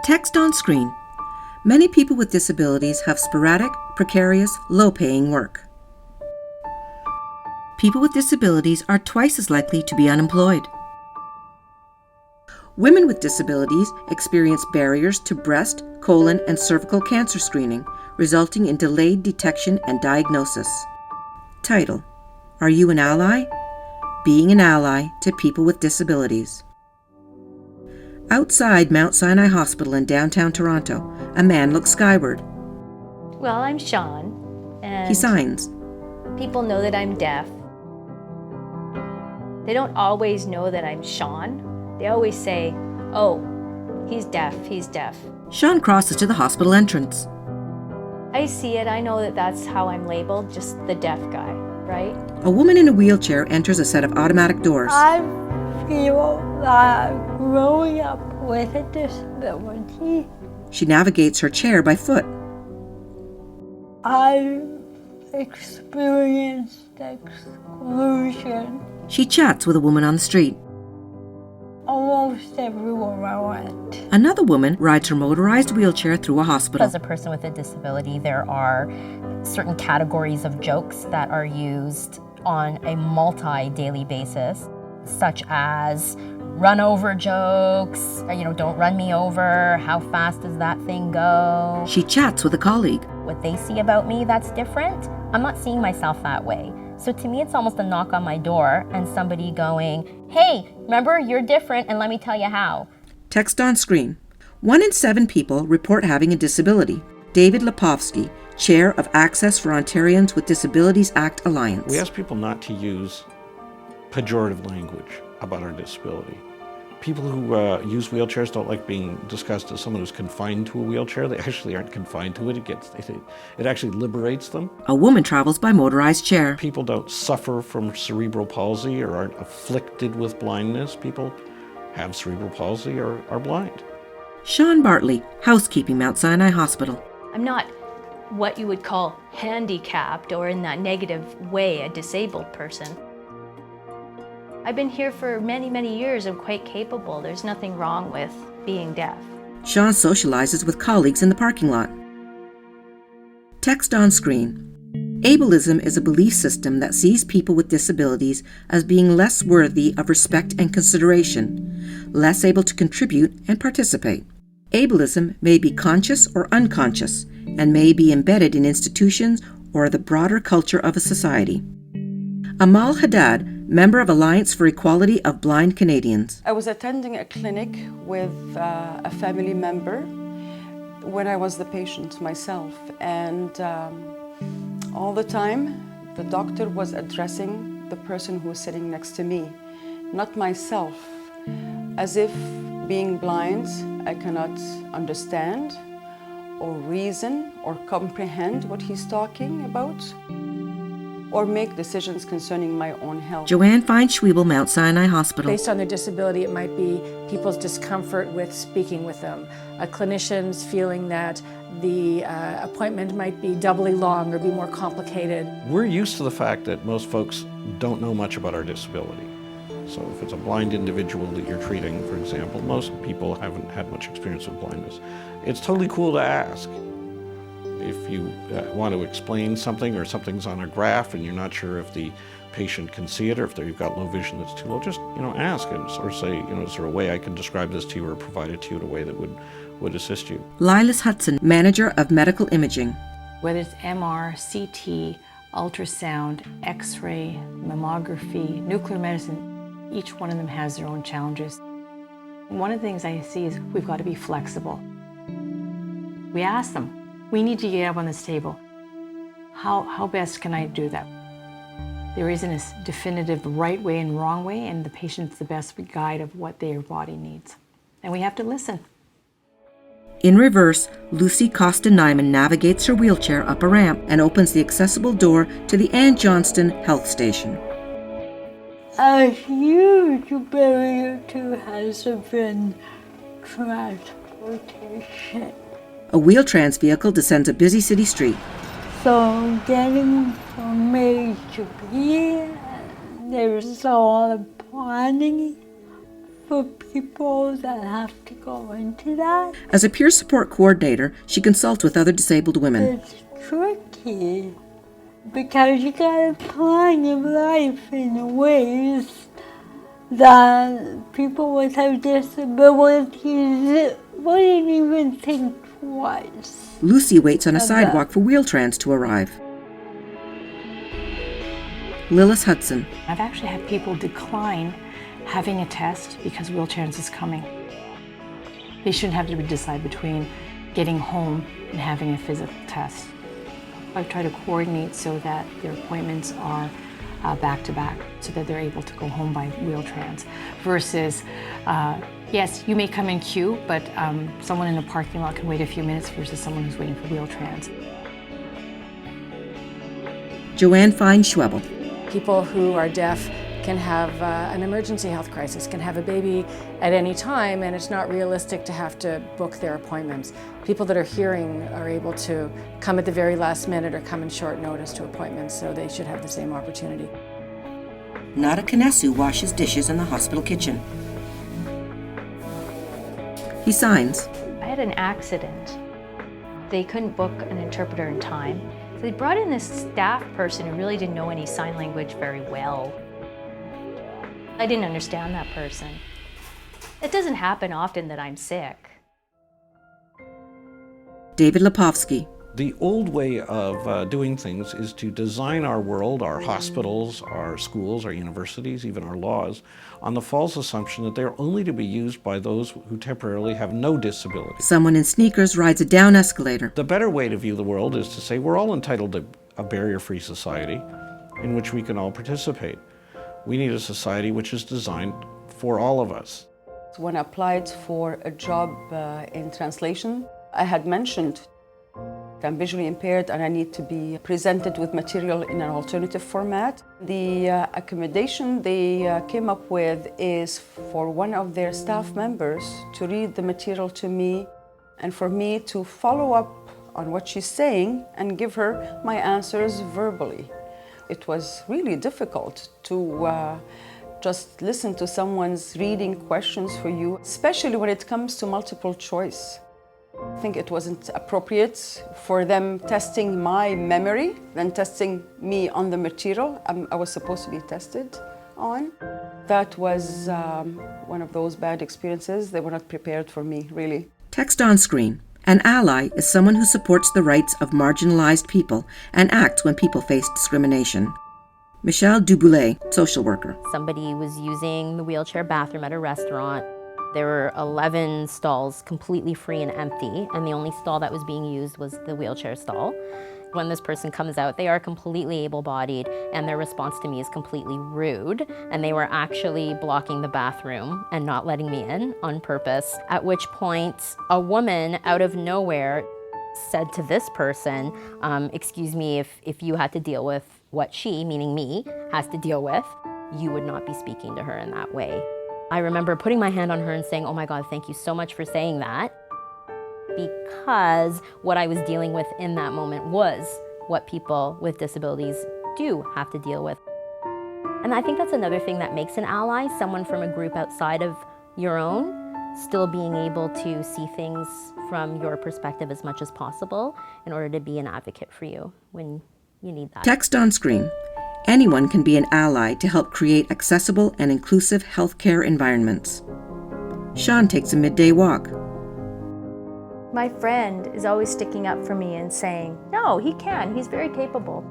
Text on screen. Many people with disabilities have sporadic, precarious, low-paying work. People with disabilities are twice as likely to be unemployed. Women with disabilities experience barriers to breast, colon, and cervical cancer screening, resulting in delayed detection and diagnosis. Title: Are you an ally? Being an ally to people with disabilities. Outside Mount Sinai Hospital in downtown Toronto, a man looks skyward. Well, I'm Sean, and He signs. people know that I'm deaf. They don't always know that I'm Sean. They always say, oh, he's deaf, he's deaf. Sean crosses to the hospital entrance. I see it, I know that that's how I'm labeled, just the deaf guy, right? A woman in a wheelchair enters a set of automatic doors. I feel that growing up with a disability, She navigates her chair by foot. I've experienced exclusion She chats with a woman on the street. almost everywhere I went. Another woman rides her motorized wheelchair through a hospital. As a person with a disability, there are certain categories of jokes that are used on a multi-daily basis, such as run over jokes, don't run me over, how fast does that thing go? She chats with a colleague. What they see about me that's different, I'm not seeing myself that way. So to me, it's almost a knock on my door and somebody going, hey, remember, you're different and let me tell you how. Text on screen. 1 in 7 people report having a disability. David Lepofsky, Chair of Access for Ontarians with Disabilities Act Alliance. We ask people not to use pejorative language about our disability. People who use wheelchairs don't like being discussed as someone who's confined to a wheelchair. They actually aren't confined to it. It actually liberates them. A woman travels by motorized chair. People don't suffer from cerebral palsy or aren't afflicted with blindness. People have cerebral palsy or are blind. Sean Bartley, housekeeping, Mount Sinai Hospital. I'm not what you would call handicapped or in that negative way a disabled person. I've been here for many, many years. I'm quite capable. There's nothing wrong with being deaf. Sean socializes with colleagues in the parking lot. Text on screen. Ableism is a belief system that sees people with disabilities as being less worthy of respect and consideration, less able to contribute and participate. Ableism may be conscious or unconscious, and may be embedded in institutions or the broader culture of a society. Amal Haddad, member of Alliance for Equality of Blind Canadians. I was attending a clinic with a family member when I was the patient myself, and all the time the doctor was addressing the person who was sitting next to me, not myself, as if being blind I cannot understand or reason or comprehend what he's talking about, or make decisions concerning my own health. Joanne Fine-Schwiebel, Mount Sinai Hospital. Based on their disability, it might be people's discomfort with speaking with them. A clinician's feeling that the appointment might be doubly long or be more complicated. We're used to the fact that most folks don't know much about our disability. So if it's a blind individual that you're treating, for example, most people haven't had much experience with blindness. It's totally cool to ask. If you want to explain something or something's on a graph and you're not sure if the patient can see it or if you've got low vision that's too low, just ask and or say, is there a way I can describe this to you or provide it to you in a way that would assist you. Lilas Hudson, Manager of Medical Imaging. Whether it's MR, CT, ultrasound, X-ray, mammography, nuclear medicine, each one of them has their own challenges. One of the things I see is we've got to be flexible. We ask them, we need to get up on this table. How best can I do that? There isn't a definitive right way and wrong way, and the patient's the best guide of what their body needs. And we have to listen. In reverse, Lucy Costa-Nyman navigates her wheelchair up a ramp and opens the accessible door to the Ann Johnston Health Station. A huge barrier to has been transportation. A Wheel-Trans vehicle descends a busy city street. So getting from A to B, there's a lot of planning for people that have to go into that. As a peer support coordinator, she consults with other disabled women. It's tricky because you gotta plan your life in ways that people without disabilities wouldn't even think twice. Lucy waits on a Okay. sidewalk for Wheel-Trans to arrive. Lillis Hudson. I've actually had people decline having a test because Wheel-Trans is coming. They shouldn't have to decide between getting home and having a physical test. I've tried to coordinate so that their appointments are back to back so that they're able to go home by Wheel-Trans versus, yes, you may come in queue, but someone in the parking lot can wait a few minutes versus someone who's waiting for Wheel-Trans. Joanne Fine-Schwebel. People who are deaf can have an emergency health crisis, can have a baby at any time, and it's not realistic to have to book their appointments. People that are hearing are able to come at the very last minute or come in short notice to appointments, so they should have the same opportunity. Nada Kanesu washes dishes in the hospital kitchen. He signs. I had an accident. They couldn't book an interpreter in time. So they brought in this staff person who really didn't know any sign language very well. I didn't understand that person. It doesn't happen often that I'm sick. David Lipovsky. The old way of doing things is to design our world, our hospitals, our schools, our universities, even our laws, on the false assumption that they're only to be used by those who temporarily have no disability. Someone in sneakers rides a down escalator. The better way to view the world is to say we're all entitled to a barrier-free society in which we can all participate. We need a society which is designed for all of us. When I applied for a job in translation, I had mentioned I'm visually impaired and I need to be presented with material in an alternative format. The accommodation they came up with is for one of their staff members to read the material to me and for me to follow up on what she's saying and give her my answers verbally. It was really difficult to just listen to someone's reading questions for you, especially when it comes to multiple choice. I think it wasn't appropriate for them testing my memory than testing me on the material I was supposed to be tested on. That was one of those bad experiences. They were not prepared for me, really. Text on screen. An ally is someone who supports the rights of marginalized people and acts when people face discrimination. Michelle Duboulay, social worker. Somebody was using the wheelchair bathroom at a restaurant. There were 11 stalls completely free and empty, and the only stall that was being used was the wheelchair stall. When this person comes out, they are completely able-bodied, and their response to me is completely rude, and they were actually blocking the bathroom and not letting me in on purpose, at which point a woman out of nowhere said to this person, excuse me, if you had to deal with what she, meaning me, has to deal with, you would not be speaking to her in that way. I remember putting my hand on her and saying, oh my God, thank you so much for saying that, because what I was dealing with in that moment was what people with disabilities do have to deal with. And I think that's another thing that makes an ally, someone from a group outside of your own, still being able to see things from your perspective as much as possible in order to be an advocate for you when you need that. Text on screen. Anyone can be an ally to help create accessible and inclusive healthcare environments. Sean takes a midday walk. My friend is always sticking up for me and saying, no, he can, he's very capable.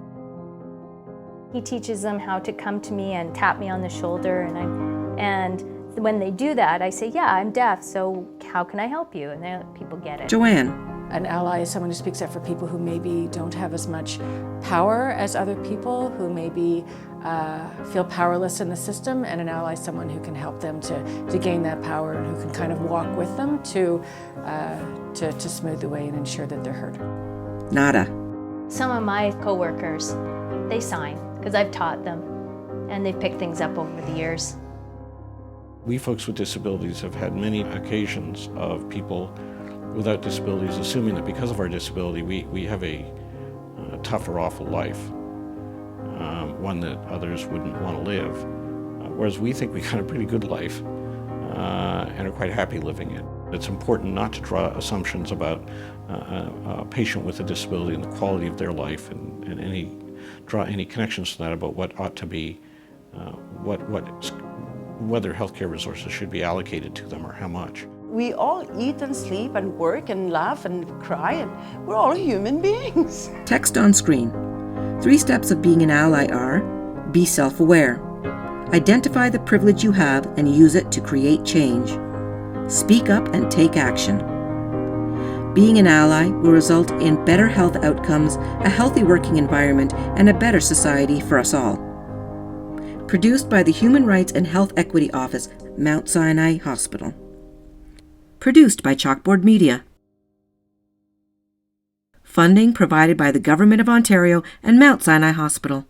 He teaches them how to come to me and tap me on the shoulder, and when they do that, I say, yeah, I'm deaf, so how can I help you? And then people get it. Joanne. An ally is someone who speaks up for people who maybe don't have as much power as other people, who maybe feel powerless in the system, and an ally is someone who can help them to gain that power and who can kind of walk with them to smooth the way and ensure that they're heard. Nada. Some of my coworkers, they sign because I've taught them, and they've picked things up over the years. We folks with disabilities have had many occasions of people without disabilities assuming that because of our disability we have a tough or awful life, one that others wouldn't want to live, whereas we think we got a pretty good life. and are quite happy living it. It's important not to draw assumptions about a patient with a disability and the quality of their life, and draw any connections to that about what ought to be, whether healthcare resources should be allocated to them or how much. We all eat and sleep and work and laugh and cry, and we're all human beings. Text on screen. 3 steps of being an ally are: be self-aware. Identify the privilege you have and use it to create change. Speak up and take action. Being an ally will result in better health outcomes, a healthy working environment, and a better society for us all. Produced by the Human Rights and Health Equity Office, Mount Sinai Hospital. Produced by Chalkboard Media. Funding provided by the Government of Ontario and Mount Sinai Hospital.